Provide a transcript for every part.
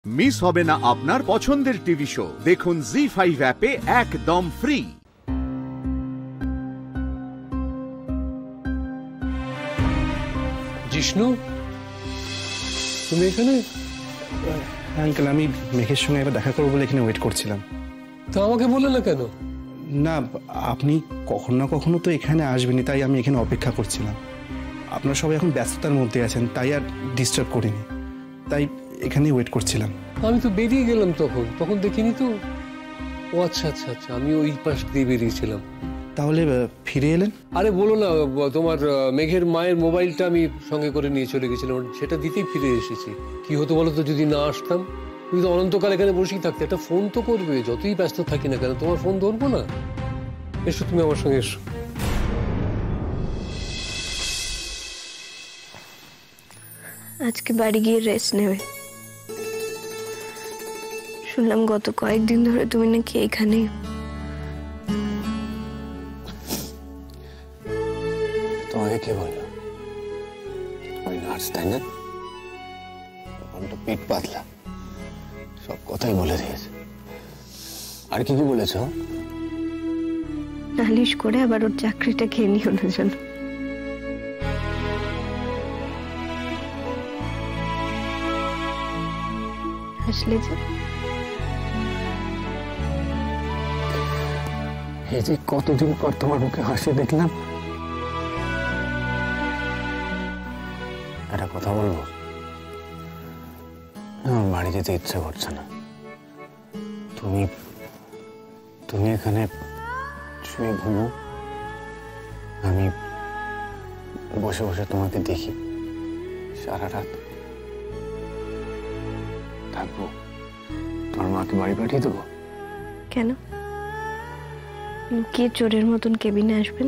Miss হবে না আপনার পছন্দের টিভি শো। দেখুন জি5 অ্যাপে একদম ফ্রি। জিষ্ণু, তুমি এখানে? আঙ্কেল, আমি মেঘের সঙ্গে এবার দেখা করবো বলে এখানে ওয়েট করছিলাম। তো আমাকে বললে না কেন? না, আপনি কখনো না কখনো তো এখানে আসবেনই, তাই আমি এখানে অপেক্ষা করছিলাম। আপনারা সবাই এখন ব্যস্ততার মধ্যে আছেন, তাই আর ডিস্টার্ব করিনি, তাই এখানেই ওয়েট করছিলাম। আমি তো বেরিয়ে গেলাম, তখন দেখিনি তো। ও আচ্ছা আচ্ছা আচ্ছা, আমি ওই পাশ দিয়ে বেরিয়েছিলাম। তাহলে ফিরে এলেন? আরে বলো না, তোমার মেঘের মায়ের মোবাইলটা আমি সঙ্গে করে নিয়ে চলে গেছিলাম, সেটা দিতেই ফিরে এসেছি। কি হতো বলো তো যদি না আসতাম? তুমি তো অনন্তকাল এখানে বসেই থাকতে, একটা ফোন তো করবে, যতই ব্যস্ত থাকি না কেন। তোমার ফোন ধরবো না? এসো, তুমি আমার সঙ্গে এসো। আজকে বাড়ি গিয়ে রেস্ট নেবে। শুনলাম গত কয়েকদিন ধরে তুমি নাকি এখানে। তোমাকে কে বললো? ওই নার্স, তাই না? আমি তো পেট পাতলা, সব কথাই বলে দিয়েছে। আর কি কি বলেছ? নালিশ করে আবার ওর চাকরিটা খেয়ে নিও না যেন। হাসলে যে। এই যে কতদিন পর তোমার মুখে হাসি দেখলাম। একটা কথা বলবো? আমার বাড়ি যেতে ইচ্ছে করছে না। তুমি এখানে শুয়ে ঘুমো, আমি বসে বসে তোমাকে দেখি সারা রাত। থাকবো? তোমার মাকে বাড়ি পাঠিয়ে দেবো? কেন? লুকিয়ে চোরের মতন কেবিনে আসবেন?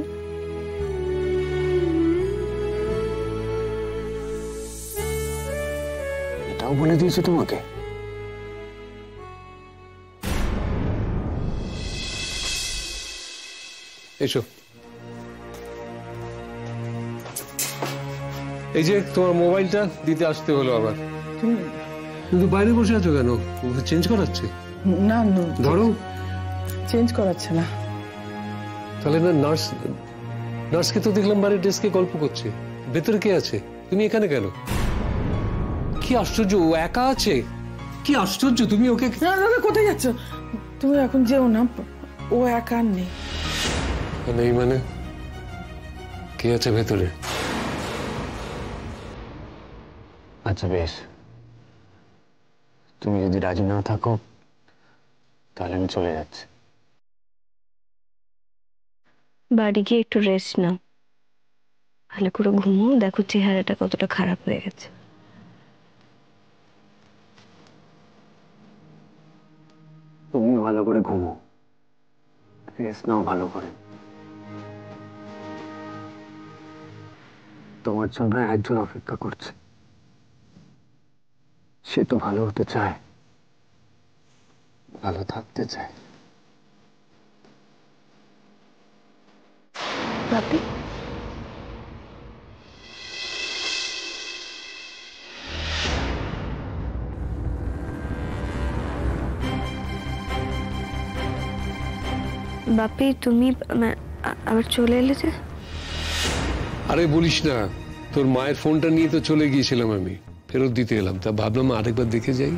এটাও বলে দিয়েছে তোমাকে? এসো। এই যে তোমার মোবাইলটা দিতে আসতে হলো আবার। কিন্তু বাইরে বসে আছো কেন? চেঞ্জ করাচ্ছে? না, ধরো। চেঞ্জ করাচ্ছে না। তাহলে না, নার্সকে তো দেখলাম বাইরে ডেস্কে গল্প করছে। ভেতরে কে আছে? তুমি এখানে কেন? কি আশ্চর্য, ও একা আছে। কি আশ্চর্য, তুমি ওকে। না, কোথায় যাচ্ছ? তুমি এখন যেও না, ও একা নেই। নেই মানে? কে আছে ভেতরে? আচ্ছা বেশ, তুমি যদি রাজি না থাকো তাহলে আমি চলে যাচ্ছি। বাড়ি গিয়ে একটু রেস্ট নাও, ভালো করে ঘুমো। দেখো চেহারাটা কতটা খারাপ হয়ে গেছে। তুমি ভালো করে ঘুমো, রেস্ট নাও ভালো করে। তোমার জন্য একজন অপেক্ষা করছে, সে তো ভালো হতে চায়, ভালো থাকতে চায়। বাপি, বাপি তুমি আবার চলে এলে যে? আরে বলিস না, তোর মায়ের ফোনটা নিয়ে তো চলে গিয়েছিলাম, আমি ফেরত দিতে এলাম। তা ভাবলাম আরেকবার দেখে যাই।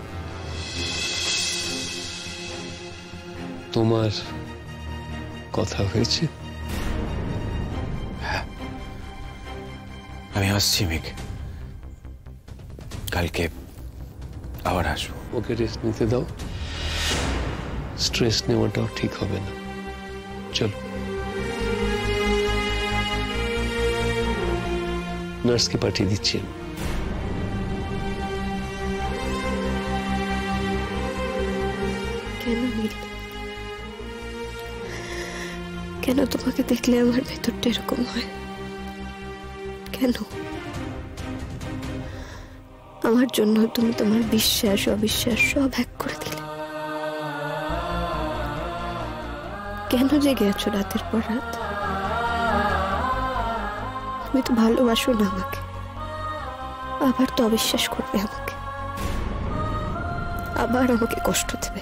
তোমার কথা হয়েছে? আমি আসছি মেঘ, কালকে আবার আসবো। ওকে রেস্ট নিতে দাও, স্ট্রেস নেওয়াটাও ঠিক হবে না। চলো, নার্সকে পাঠিয়ে দিচ্ছি। কেন নীল, কেন তোমাকে দেখলে আমার ভেতরটা এরকম হয়? কেন? আমার জন্য তুমি তোমার বিশ্বাস অবিশ্বাস সব এক করে দিলে। কেন জেগে আছো রাতের পর রাত? তুমি তো ভালোবাসো না আমাকে, আবার তো অবিশ্বাস করবে আমাকে। আবার আমাকে কষ্ট দেবে।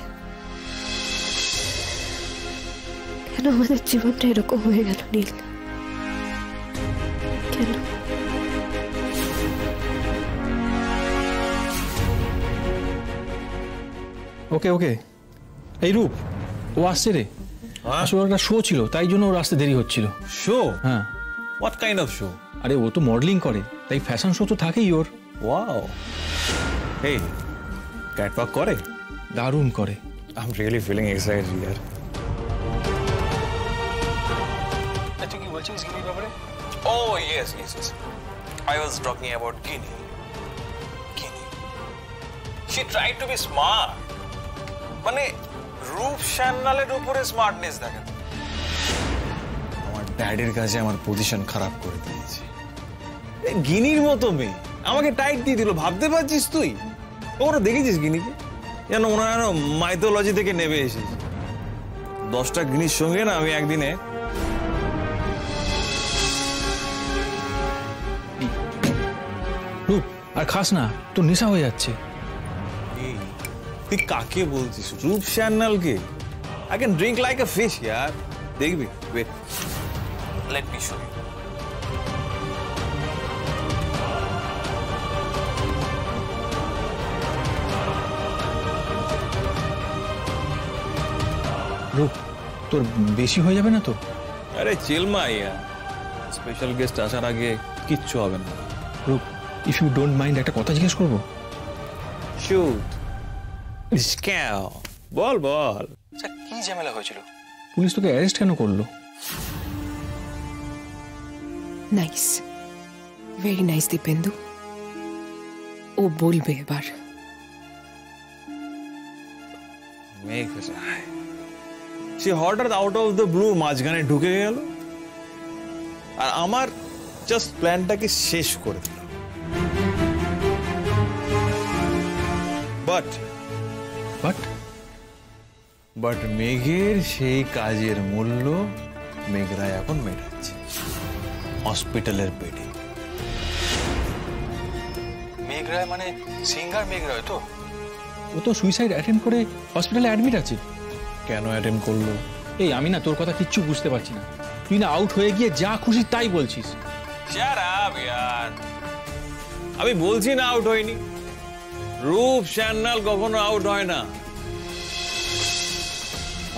কেন আমাদের জীবনটা এরকম হয়ে গেল নীল? কেন? ওকে ওকে, এই রূপ, ও আসছে রে। আসলে একটা শো ছিল, তাই জন্য ওর আসতে দেরি হচ্ছিল। শো? হ্যাঁ। What kind of show? আরে ও তো মডেলিং করে, তাই ফ্যাশন শো তো থাকেই ওর। ওয়াও, এই ক্যাটওয়াক করে? দারুণ করে। I am really feeling excited ইয়ার। আচ্ছা, কি বলছিস গিনির ব্যাপারে? Oh yes. I was talking about Guinea. She tried to be smart. মানে রূপ সান্যালের উপরে স্মার্টনেস দেখেন। আমার ড্যাডির কাছে আমার পজিশন খারাপ করে দিয়েছে। গিনির মতো মেয়ে আমাকে টাইট দিয়ে দিল, ভাবতে পারছিস তুই? কখনো দেখেছিস গিনিকে? যেন মনে হয় মাইথোলজি থেকে নেমে এসেছে। 10টা গিনির সঙ্গে না আমি একদিনে রূপ, আর খাস না, তোর নেশা হয়ে যাচ্ছে। তুই কাকে বলছিস? রূপ সান্যালকে? I can drink like a fish, यार। দেখবি, wait, let me show you। রূপ, তোর বেশি হয়ে যাবে না তো? আরে চিল মা ইয়ার, স্পেশাল গেস্ট আসার আগে কিচ্ছু হবে না। রূপ, ইফ ইউ ডোন্ট মাইন্ড, একটা কথা জিজ্ঞেস করবো? শুট। স্ক্যাও, বল। আচ্ছা, কি ঝামেলা হয়েছিল? পুলিশ তোকে অ্যারেস্ট কেন করলো? Nice, very nice Dipendu. ও বলবে এবার। মেঘ সে হঠাৎ আউট অফ দ্য ব্লু মাঝখানে ঢুকে গেল আর আমার জাস্ট প্ল্যানটাকে শেষ করে দিল। বাট মেঘের সেই কাজের মূল্য মেঘরা এখন মেটাচ্ছে হসপিটালের বেডে। মেঘরায় মানে সিঙ্গার মেঘরায় তো? ও তো সুইসাইড অ্যাটেম্প করে হসপিটালে অ্যাডমিট আছে। কেন অ্যাটেম্প করলো? এই আমি না তোর কথা কিচ্ছু বুঝতে পারছি না। তুই না আউট হয়ে গিয়ে যা খুশি তাই বলছিস। আমি বলছি না আউট হয়নি। রূপ সান্যাল কখনো আউট হয় না।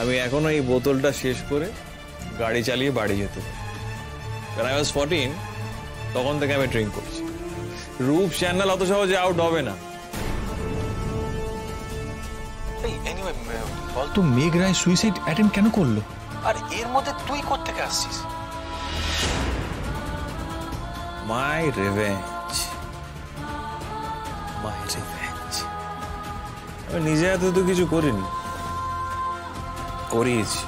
আমি এখনো এই বোতলটা শেষ করে গাড়ি চালিয়ে বাড়ি যেতে। When I was 14, তখন থেকে আমি ড্রিঙ্ক করছি। রূপ সান্যাল অত সহজে আউট হবে না। বল তো, মেঘ রায় সুইসাইড অ্যাটেম্প কেন করলো? আর এর মধ্যে তুই কোত্থেকে আসছিস? মাই রিভেঞ্জ। আমি নিজে এত তো কিছু করিনি, করিয়েছি।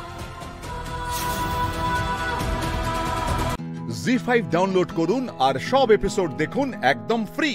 জি5 ডাউনলোড করুন আর সব এপিসোড দেখুন একদম ফ্রি।